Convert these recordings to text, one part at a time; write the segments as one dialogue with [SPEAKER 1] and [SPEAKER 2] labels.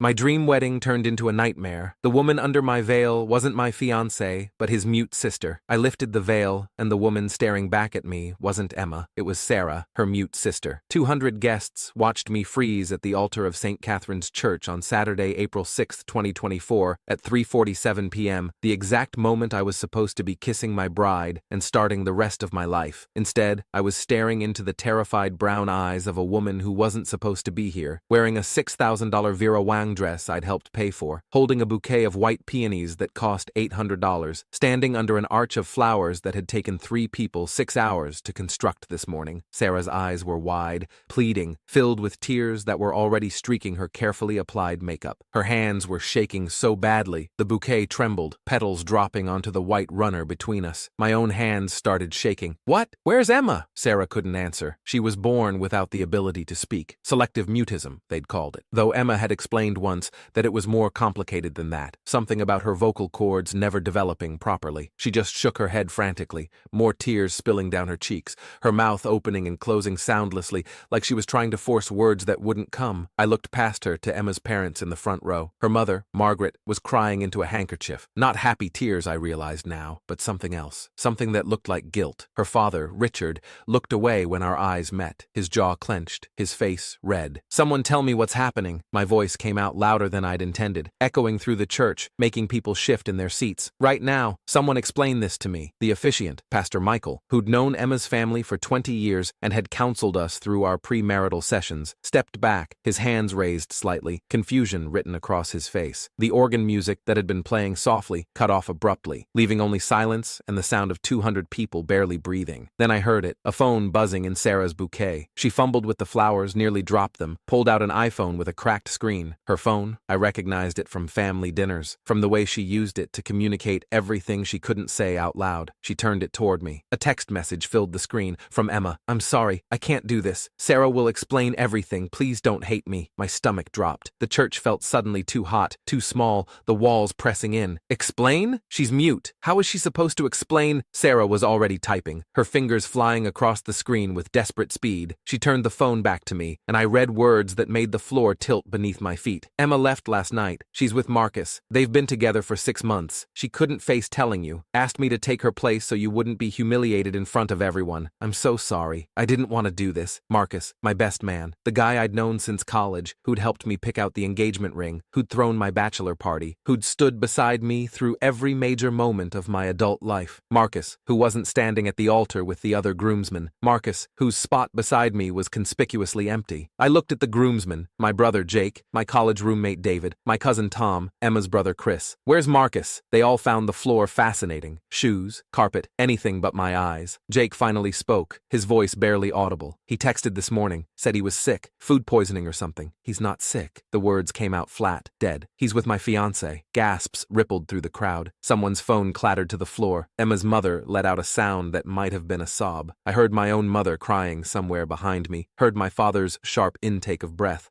[SPEAKER 1] My dream wedding turned into a nightmare. The woman under my veil wasn't my fiancé, but his mute sister. I lifted the veil, and the woman staring back at me wasn't Emma. It was Sarah, her mute sister. 200 guests watched me freeze at the altar of St. Catherine's Church on Saturday, April 6, 2024, at 3:47 p.m., the exact moment I was supposed to be kissing my bride and starting the rest of my life. Instead, I was staring into the terrified brown eyes of a woman who wasn't supposed to be here, wearing a $6,000 Vera Wang dress I'd helped pay for, holding a bouquet of white peonies that cost $800, standing under an arch of flowers that had taken 3 people 6 hours to construct this morning. Sarah's eyes were wide, pleading, filled with tears that were already streaking her carefully applied makeup. Her hands were shaking so badly, the bouquet trembled, petals dropping onto the white runner between us. My own hands started shaking. "What? Where's Emma?" Sarah couldn't answer. She was born without the ability to speak. Selective mutism, they'd called it. Though Emma had explained once that it was more complicated than that. Something about her vocal cords never developing properly. She just shook her head frantically, more tears spilling down her cheeks, her mouth opening and closing soundlessly, like she was trying to force words that wouldn't come. I looked past her to Emma's parents in the front row. Her mother, Margaret, was crying into a handkerchief. Not happy tears, I realized now, but something else. Something that looked like guilt. Her father, Richard, looked away when our eyes met, his jaw clenched, his face red. "Someone tell me what's happening." My voice came out louder than I'd intended, echoing through the church, making people shift in their seats. "Right now, someone explain this to me." The officiant, Pastor Michael, who'd known Emma's family for 20 years and had counseled us through our premarital sessions, stepped back, his hands raised slightly, confusion written across his face. The organ music that had been playing softly cut off abruptly, leaving only silence and the sound of 200 people barely breathing. Then I heard it, a phone buzzing in Sarah's bouquet. She fumbled with the flowers, nearly dropped them, pulled out an iPhone with a cracked screen. Her phone, I recognized it from family dinners, from the way she used it to communicate everything she couldn't say out loud. She turned it toward me. A text message filled the screen, from Emma. "I'm sorry, I can't do this. Sarah will explain everything. Please don't hate me." My stomach dropped. The church felt suddenly too hot, too small, the walls pressing in. "Explain? She's mute. How is she supposed to explain?" Sarah was already typing, her fingers flying across the screen with desperate speed. She turned the phone back to me, and I read words that made the floor tilt beneath my feet. "Emma left last night. She's with Marcus. They've been together for 6 months. She couldn't face telling you. Asked me to take her place so you wouldn't be humiliated in front of everyone. I'm so sorry. I didn't want to do this." Marcus, my best man, the guy I'd known since college, who'd helped me pick out the engagement ring, who'd thrown my bachelor party, who'd stood beside me through every major moment of my adult life. Marcus, who wasn't standing at the altar with the other groomsmen. Marcus, whose spot beside me was conspicuously empty. I looked at the groomsmen, my brother Jake, my college roommate David, my cousin Tom, Emma's brother Chris. "Where's Marcus?" They all found the floor fascinating. Shoes, carpet, anything but my eyes. Jake finally spoke, his voice barely audible. "He texted this morning, said he was sick, food poisoning or something." "He's not sick." The words came out flat, dead. "He's with my fiancé." Gasps rippled through the crowd. Someone's phone clattered to the floor. Emma's mother let out a sound that might have been a sob. I heard my own mother crying somewhere behind me, heard my father's sharp intake of breath.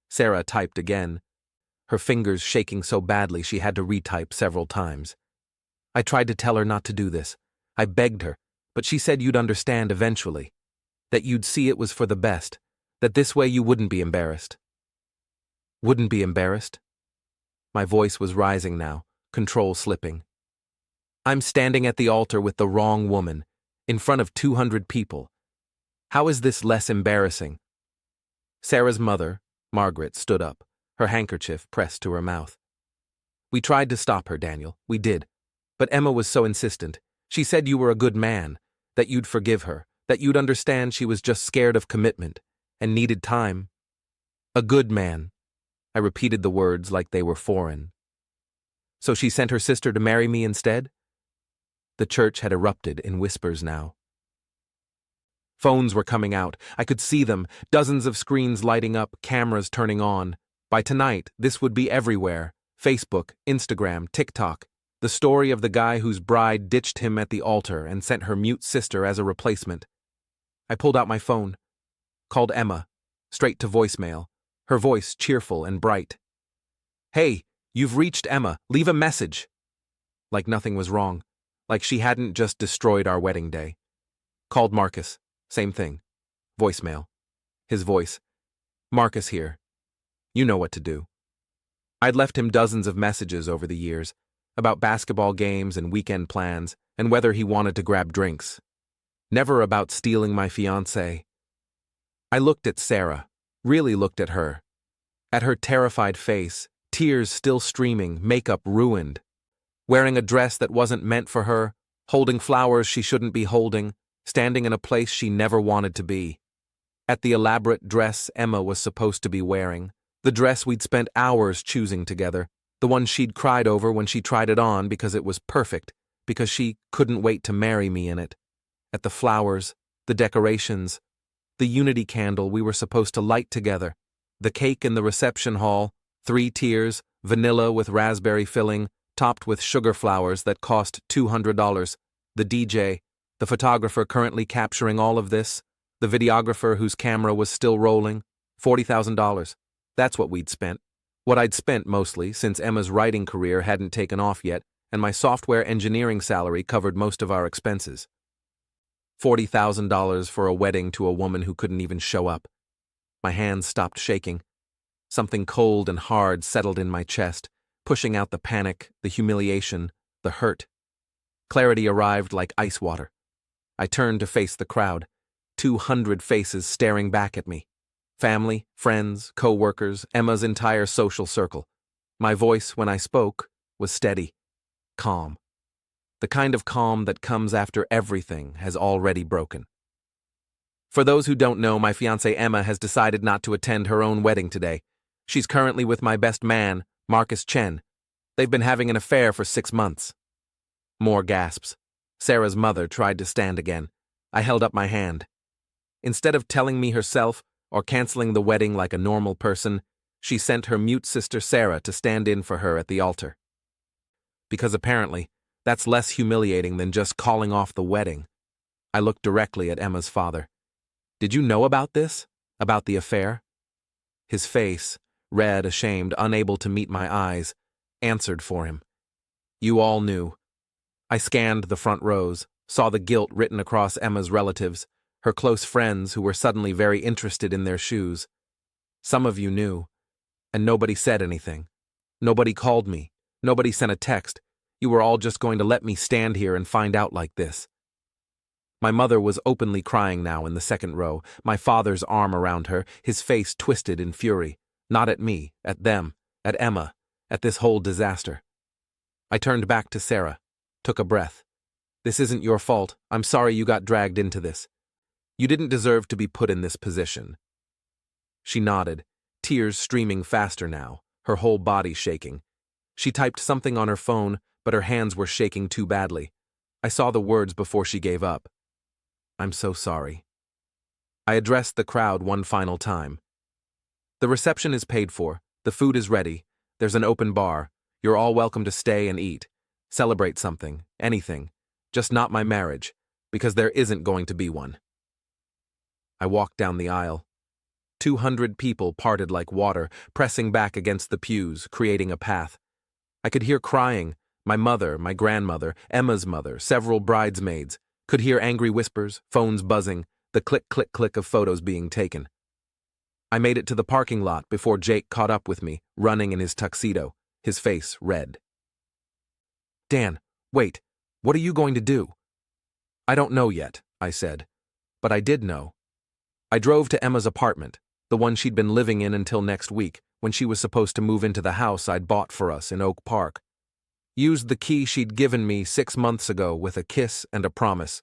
[SPEAKER 1] Sarah typed again, her fingers shaking so badly she had to retype several times. I tried to tell her not to do this. I begged her, but she said you'd understand eventually, that you'd see it was for the best, that this way you wouldn't be embarrassed. Wouldn't be embarrassed? My voice was rising now, control slipping. I'm standing at the altar with the wrong woman, in front of 200 people. How is this less embarrassing? Sarah's mother, Margaret, stood up, her handkerchief pressed to her mouth. "We tried to stop her, Daniel. We did. But Emma was so insistent. She said you were a good man, that you'd forgive her, that you'd understand she was just scared of commitment and needed time. A good man." I repeated the words like they were foreign. "So she sent her sister to marry me instead?" The church had erupted in whispers now. Phones were coming out. I could see them, dozens of screens lighting up, cameras turning on. By tonight, this would be everywhere. Facebook, Instagram, TikTok. The story of the guy whose bride ditched him at the altar and sent her mute sister as a replacement. I pulled out my phone. Called Emma, straight to voicemail, her voice cheerful and bright. "Hey, you've reached Emma. Leave a message." Like nothing was wrong. Like she hadn't just destroyed our wedding day. Called Marcus. Same thing. Voicemail. His voice. "Marcus here. You know what to do." I'd left him dozens of messages over the years about basketball games and weekend plans and whether he wanted to grab drinks. Never about stealing my fiancé. I looked at Sarah, really looked at her terrified face, tears still streaming, makeup ruined, wearing a dress that wasn't meant for her, holding flowers she shouldn't be holding, standing in a place she never wanted to be. At the elaborate dress Emma was supposed to be wearing, the dress we'd spent hours choosing together, the one she'd cried over when she tried it on because it was perfect, because she couldn't wait to marry me in it. At the flowers, the decorations, the unity candle we were supposed to light together, the cake in the reception hall, 3 tiers, vanilla with raspberry filling, topped with sugar flowers that cost $200, the DJ, the photographer currently capturing all of this, the videographer whose camera was still rolling, $40,000. That's what we'd spent. What I'd spent mostly, since Emma's writing career hadn't taken off yet, and my software engineering salary covered most of our expenses. $40,000 for a wedding to a woman who couldn't even show up. My hands stopped shaking. Something cold and hard settled in my chest, pushing out the panic, the humiliation, the hurt. Clarity arrived like ice water. I turned to face the crowd, 200 faces staring back at me. Family, friends, co-workers, Emma's entire social circle. My voice, when I spoke, was steady, calm. The kind of calm that comes after everything has already broken. For those who don't know, my fiancée Emma has decided not to attend her own wedding today. She's currently with my best man, Marcus Chen. They've been having an affair for 6 months. More gasps. Sarah's mother tried to stand again. I held up my hand. Instead of telling me herself or canceling the wedding like a normal person, she sent her mute sister Sarah to stand in for her at the altar. Because apparently, that's less humiliating than just calling off the wedding. I looked directly at Emma's father. Did you know about this? About the affair? His face, red, ashamed, unable to meet my eyes, answered for him. You all knew. I scanned the front rows, saw the guilt written across Emma's relatives, her close friends who were suddenly very interested in their shoes. Some of you knew, and nobody said anything. Nobody called me. Nobody sent a text. You were all just going to let me stand here and find out like this. My mother was openly crying now in the second row, my father's arm around her, his face twisted in fury. Not at me, at them, at Emma, at this whole disaster. I turned back to Sarah, took a breath. This isn't your fault. I'm sorry you got dragged into this. You didn't deserve to be put in this position. She nodded, tears streaming faster now, her whole body shaking. She typed something on her phone, but her hands were shaking too badly. I saw the words before she gave up. I'm so sorry. I addressed the crowd one final time. The reception is paid for, the food is ready, there's an open bar, you're all welcome to stay and eat. Celebrate something, anything, just not my marriage, because there isn't going to be one. I walked down the aisle. 200 people parted like water, pressing back against the pews, creating a path. I could hear crying, my mother, my grandmother, Emma's mother, several bridesmaids, could hear angry whispers, phones buzzing, the click-click-click of photos being taken. I made it to the parking lot before Jake caught up with me, running in his tuxedo, his face red. Dan, wait, what are you going to do? I don't know yet, I said, but I did know. I drove to Emma's apartment, the one she'd been living in until next week, when she was supposed to move into the house I'd bought for us in Oak Park. Used the key she'd given me 6 months ago with a kiss and a promise.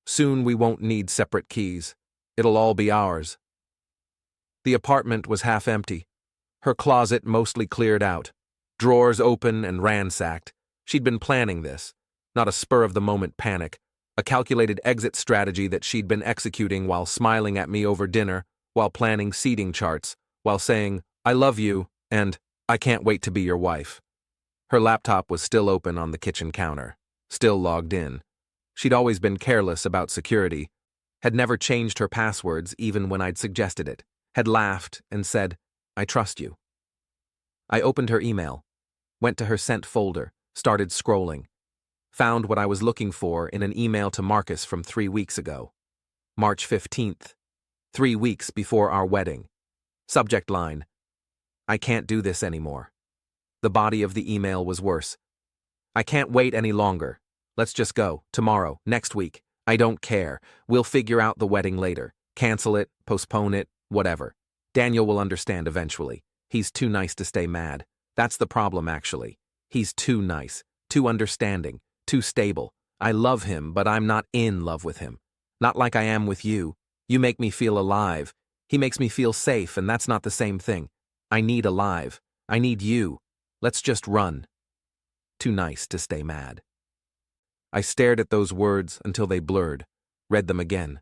[SPEAKER 1] Soon we won't need separate keys. It'll all be ours. The apartment was half empty. Her closet mostly cleared out. Drawers open and ransacked. She'd been planning this. Not a spur-of-the-moment panic. A calculated exit strategy that she'd been executing while smiling at me over dinner, while planning seating charts, while saying, I love you, and I can't wait to be your wife. Her laptop was still open on the kitchen counter, still logged in. She'd always been careless about security, had never changed her passwords even when I'd suggested it, had laughed and said, I trust you. I opened her email, went to her sent folder, started scrolling, found what I was looking for in an email to Marcus from 3 weeks ago. March 15th, 3 weeks before our wedding. Subject line, I can't do this anymore. The body of the email was worse. I can't wait any longer. Let's just go. Tomorrow. Next week. I don't care. We'll figure out the wedding later. Cancel it, postpone it, whatever. Daniel will understand eventually. He's too nice to stay mad. That's the problem, actually. He's too nice, too understanding, too stable. I love him, but I'm not in love with him. Not like I am with you. You make me feel alive. He makes me feel safe, and that's not the same thing. I need alive. I need you. Let's just run. Too nice to stay mad. I stared at those words until they blurred, read them again.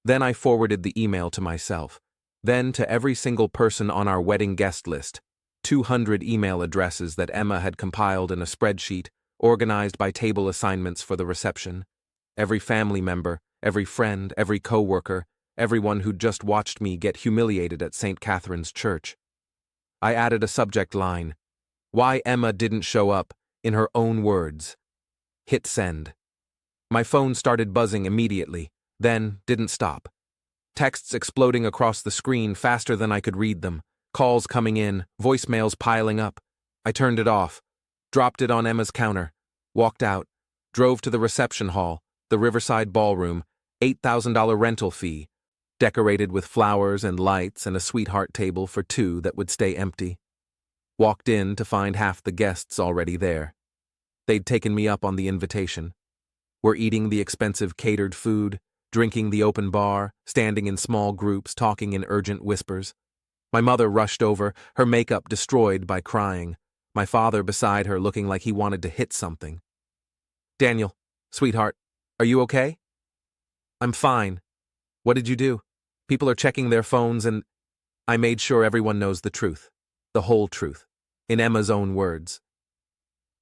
[SPEAKER 1] Then I forwarded the email to myself, then to every single person on our wedding guest list, 200 email addresses that Emma had compiled in a spreadsheet, organized by table assignments for the reception. Every family member, every friend, every coworker, everyone who'd just watched me get humiliated at St. Catherine's Church. I added a subject line, "Why Emma didn't show up," in her own words. Hit send. My phone started buzzing immediately, then didn't stop. Texts exploding across the screen faster than I could read them, calls coming in, voicemails piling up. I turned it off, dropped it on Emma's counter, walked out, drove to the reception hall, the Riverside Ballroom, $8,000 rental fee, decorated with flowers and lights and a sweetheart table for two that would stay empty. Walked in to find half the guests already there. They'd taken me up on the invitation. Were eating the expensive catered food, drinking the open bar, standing in small groups, talking in urgent whispers. My mother rushed over, her makeup destroyed by crying. My father beside her looking like he wanted to hit something. "Daniel, sweetheart, are you okay?" "I'm fine. What did you do? People are checking their phones and—" I made sure everyone knows the truth. The whole truth. In Emma's own words.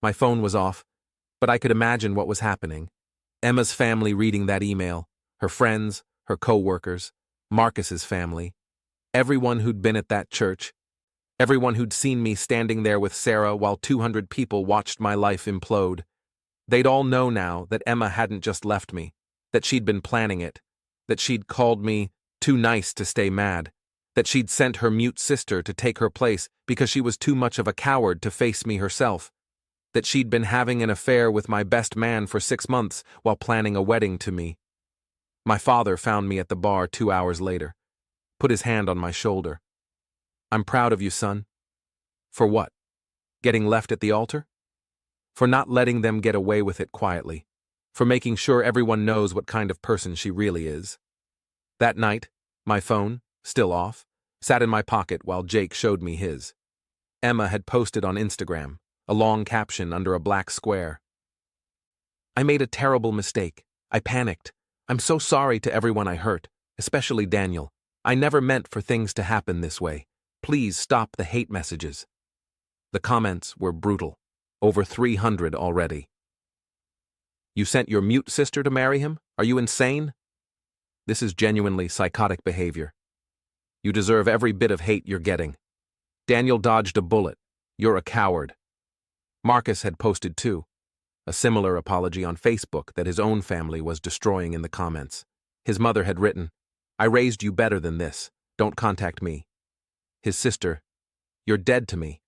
[SPEAKER 1] My phone was off, but I could imagine what was happening. Emma's family reading that email, her friends, her co-workers, Marcus's family, everyone who'd been at that church, everyone who'd seen me standing there with Sarah while 200 people watched my life implode. They'd all know now that Emma hadn't just left me, that she'd been planning it, that she'd called me too nice to stay mad, that she'd sent her mute sister to take her place because she was too much of a coward to face me herself, that she'd been having an affair with my best man for 6 months while planning a wedding to me. My father found me at the bar 2 hours later, put his hand on my shoulder. "I'm proud of you, son." For what? Getting left at the altar? For not letting them get away with it quietly, for making sure everyone knows what kind of person she really is. That night, my phone, still off, sat in my pocket while Jake showed me his. Emma had posted on Instagram, a long caption under a black square. "I made a terrible mistake. I panicked. I'm so sorry to everyone I hurt, especially Daniel. I never meant for things to happen this way. Please stop the hate messages." The comments were brutal. Over 300 already. "You sent your mute sister to marry him? Are you insane? This is genuinely psychotic behavior. You deserve every bit of hate you're getting. Daniel dodged a bullet. You're a coward." Marcus had posted too, a similar apology on Facebook that his own family was destroying in the comments. His mother had written, "I raised you better than this. Don't contact me." His sister, "You're dead to me."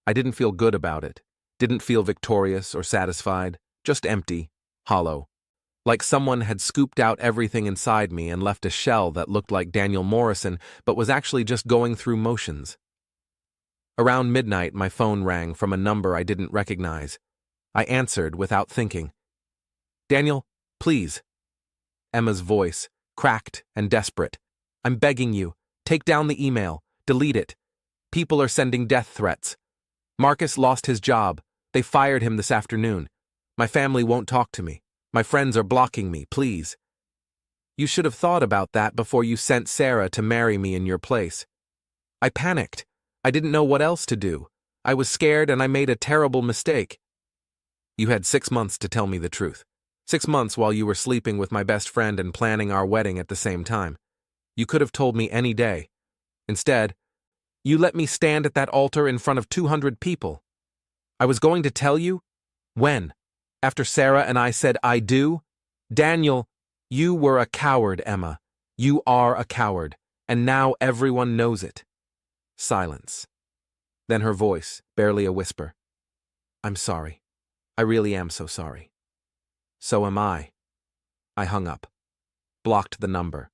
[SPEAKER 1] I didn't feel good about it, didn't feel victorious or satisfied, just empty, hollow. Like someone had scooped out everything inside me and left a shell that looked like Daniel Morrison but was actually just going through motions. Around midnight, my phone rang from a number I didn't recognize. I answered without thinking. "Daniel, please." Emma's voice, cracked and desperate. "I'm begging you, take down the email, delete it. People are sending death threats. Marcus lost his job. They fired him this afternoon. My family won't talk to me. My friends are blocking me, please. You should have thought about that before you sent Sarah to marry me in your place." I panicked. I didn't know what else to do. I was scared and I made a terrible mistake. "You had 6 months to tell me the truth. 6 months while you were sleeping with my best friend and planning our wedding at the same time. You could have told me any day. Instead, you let me stand at that altar in front of 200 people. I was going to tell you? When? After Sarah and I said I do? Daniel, you were a coward, Emma. You are a coward, and now everyone knows it." Silence. Then her voice, barely a whisper. I'm sorry. I really am so sorry. So am I. I hung up. Blocked the number.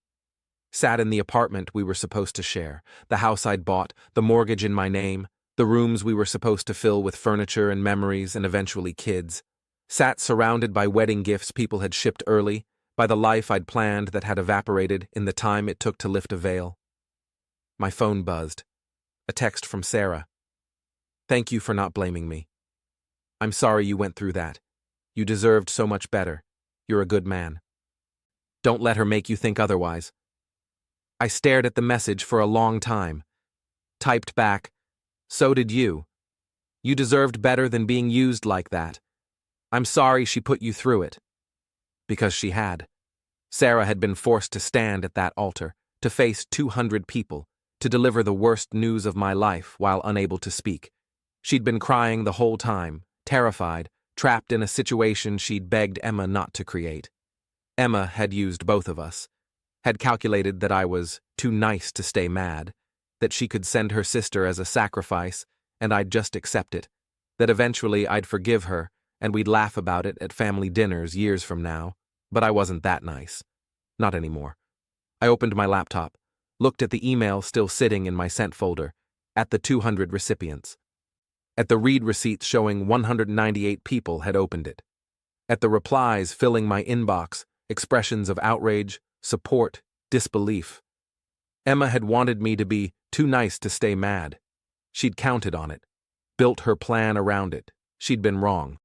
[SPEAKER 1] Sat in the apartment we were supposed to share, the house I'd bought, the mortgage in my name, the rooms we were supposed to fill with furniture and memories and eventually kids. Sat surrounded by wedding gifts people had shipped early, by the life I'd planned that had evaporated in the time it took to lift a veil. My phone buzzed. A text from Sarah. Thank you for not blaming me. I'm sorry you went through that. You deserved so much better. You're a good man. Don't let her make you think otherwise. I stared at the message for a long time. Typed back, so did you. You deserved better than being used like that. I'm sorry she put you through it. Because she had. Sarah had been forced to stand at that altar, to face 200 people, to deliver the worst news of my life while unable to speak. She'd been crying the whole time, terrified, trapped in a situation she'd begged Emma not to create. Emma had used both of us, had calculated that I was too nice to stay mad, that she could send her sister as a sacrifice and I'd just accept it, that eventually I'd forgive her and we'd laugh about it at family dinners years from now, but I wasn't that nice. Not anymore. I opened my laptop, looked at the email still sitting in my sent folder, at the 200 recipients, at the read receipts showing 198 people had opened it, at the replies filling my inbox, expressions of outrage, support, disbelief. Emma had wanted me to be too nice to stay mad. She'd counted on it, built her plan around it. She'd been wrong.